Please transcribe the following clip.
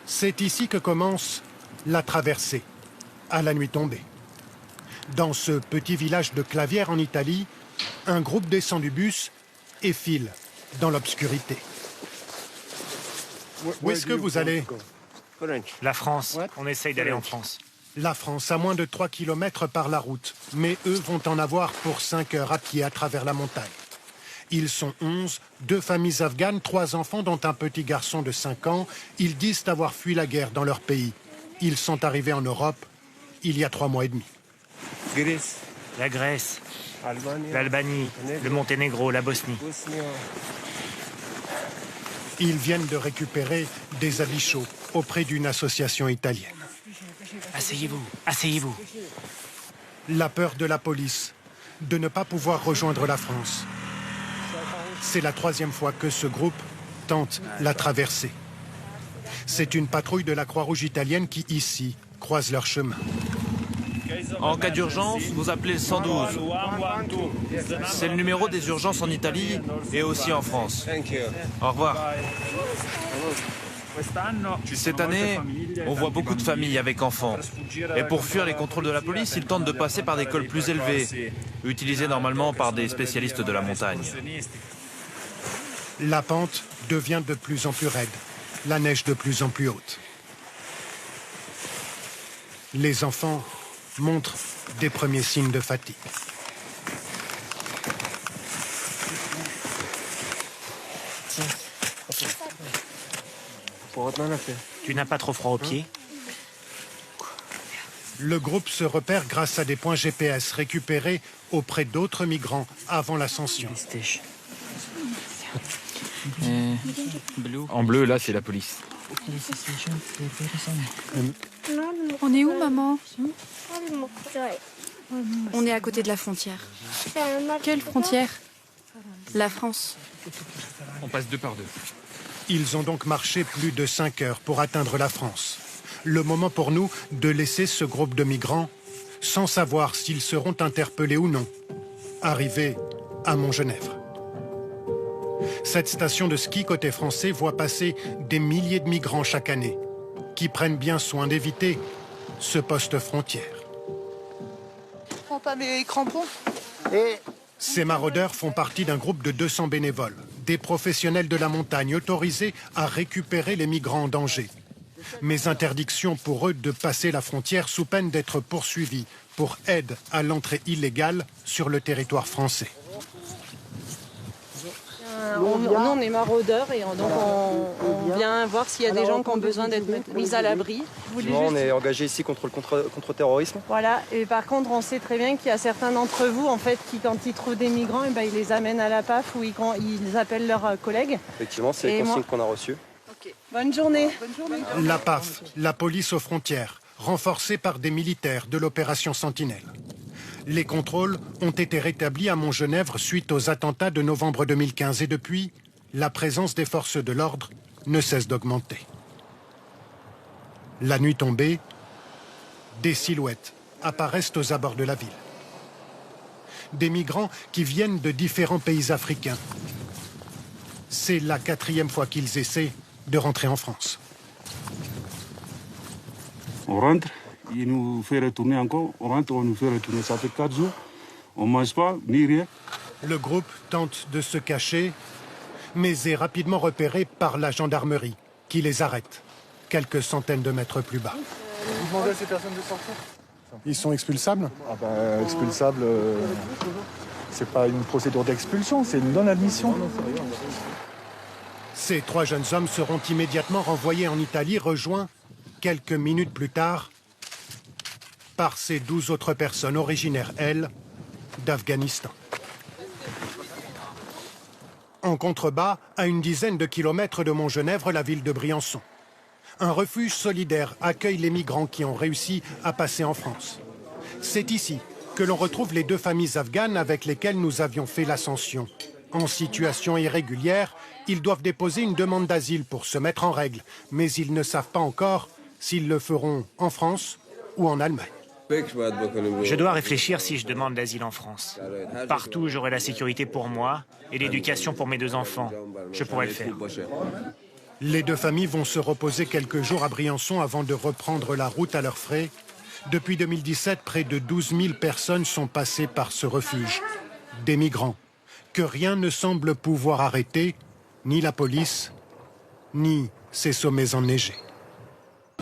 C'est ici que commence la traversée, à la nuit tombée. Dans ce petit village de Clavière en Italie, un groupe descend du bus et file dans l'obscurité. Où est-ce que vous allez? La France. On essaye d'aller en France. La France, à moins de 3 km par la route. Mais eux vont en avoir pour 5 heures à pied à travers la montagne. Ils sont 11, 2 familles afghanes, 3 enfants dont un petit garçon de 5 ans. Ils disent avoir fui la guerre dans leur pays. Ils sont arrivés en Europe il y a 3 mois et demi. La Grèce, l'Albanie, le Monténégro, la Bosnie. Ils viennent de récupérer des habits chauds auprès d'une association italienne. Asseyez-vous, asseyez-vous. La peur de la police, de ne pas pouvoir rejoindre la France. C'est la 3e fois que ce groupe tente la traversée. C'est une patrouille de la Croix-Rouge italienne qui, ici, croise leur chemin. En cas d'urgence, vous appelez le 112. C'est le numéro des urgences en Italie et aussi en France. Au revoir. Cette année, on voit beaucoup de familles avec enfants. Et pour fuir les contrôles de la police, ils tentent de passer par des cols plus élevés, utilisés normalement par des spécialistes de la montagne. La pente devient de plus en plus raide, la neige de plus en plus haute. Les enfants montrent des premiers signes de fatigue. Tu n'as pas trop froid aux pieds? Le groupe se repère grâce à des points GPS récupérés auprès d'autres migrants avant l'ascension. En bleu, là, c'est la police. On est où, maman? On est à côté de la frontière. Quelle frontière? La France. On passe 2 par 2. Ils ont donc marché plus de 5 heures pour atteindre la France. Le moment pour nous de laisser ce groupe de migrants sans savoir s'ils seront interpellés ou non. Arrivés à Montgenèvre. Cette station de ski côté français voit passer des milliers de migrants chaque année qui prennent bien soin d'éviter ce poste frontière. Prends pas mes crampons. Ces maraudeurs font partie d'un groupe de 200 bénévoles, des professionnels de la montagne autorisés à récupérer les migrants en danger. Mais interdiction pour eux de passer la frontière sous peine d'être poursuivis pour aide à l'entrée illégale sur le territoire français. Nous, on est maraudeurs et donc on vient voir s'il y a des gens qui ont besoin d'être mis à l'abri. On est engagé ici contre le contre-terrorisme. Voilà, et par contre, on sait très bien qu'il y a certains d'entre vous, en fait, qui, quand ils trouvent des migrants, ils les amènent à la PAF ou ils appellent leurs collègues. Effectivement, c'est les consignes qu'on a reçues. Okay. Bonne journée. La PAF, la police aux frontières, renforcée par des militaires de l'opération Sentinelle. Les contrôles ont été rétablis à Montgenèvre suite aux attentats de novembre 2015 et depuis, la présence des forces de l'ordre ne cesse d'augmenter. La nuit tombée, des silhouettes apparaissent aux abords de la ville. Des migrants qui viennent de différents pays africains. C'est la 4e fois qu'ils essaient de rentrer en France. On rentre, il nous fait retourner encore. On rentre, on nous fait retourner. Ça fait 4 jours. On ne mange pas, ni rien. Le groupe tente de se cacher, mais est rapidement repéré par la gendarmerie, qui les arrête, quelques centaines de mètres plus bas. Vous demandez à ces personnes de sortir? Ils sont expulsables? Expulsables, c'est pas une procédure d'expulsion, c'est une non-admission. Ces 3 jeunes hommes seront immédiatement renvoyés en Italie, rejoints quelques minutes plus tard par ces 12 autres personnes originaires, elles, d'Afghanistan. En contrebas, à une dizaine de kilomètres de Montgenèvre, la ville de Briançon. Un refuge solidaire accueille les migrants qui ont réussi à passer en France. C'est ici que l'on retrouve les 2 familles afghanes avec lesquelles nous avions fait l'ascension. En situation irrégulière, ils doivent déposer une demande d'asile pour se mettre en règle, mais ils ne savent pas encore s'ils le feront en France ou en Allemagne. Je dois réfléchir si je demande l'asile en France. Partout, j'aurai la sécurité pour moi et l'éducation pour mes 2 enfants. Je pourrais le faire. Les deux familles vont se reposer quelques jours à Briançon avant de reprendre la route à leurs frais. Depuis 2017, près de 12 000 personnes sont passées par ce refuge. Des migrants que rien ne semble pouvoir arrêter, ni la police, ni ces sommets enneigés.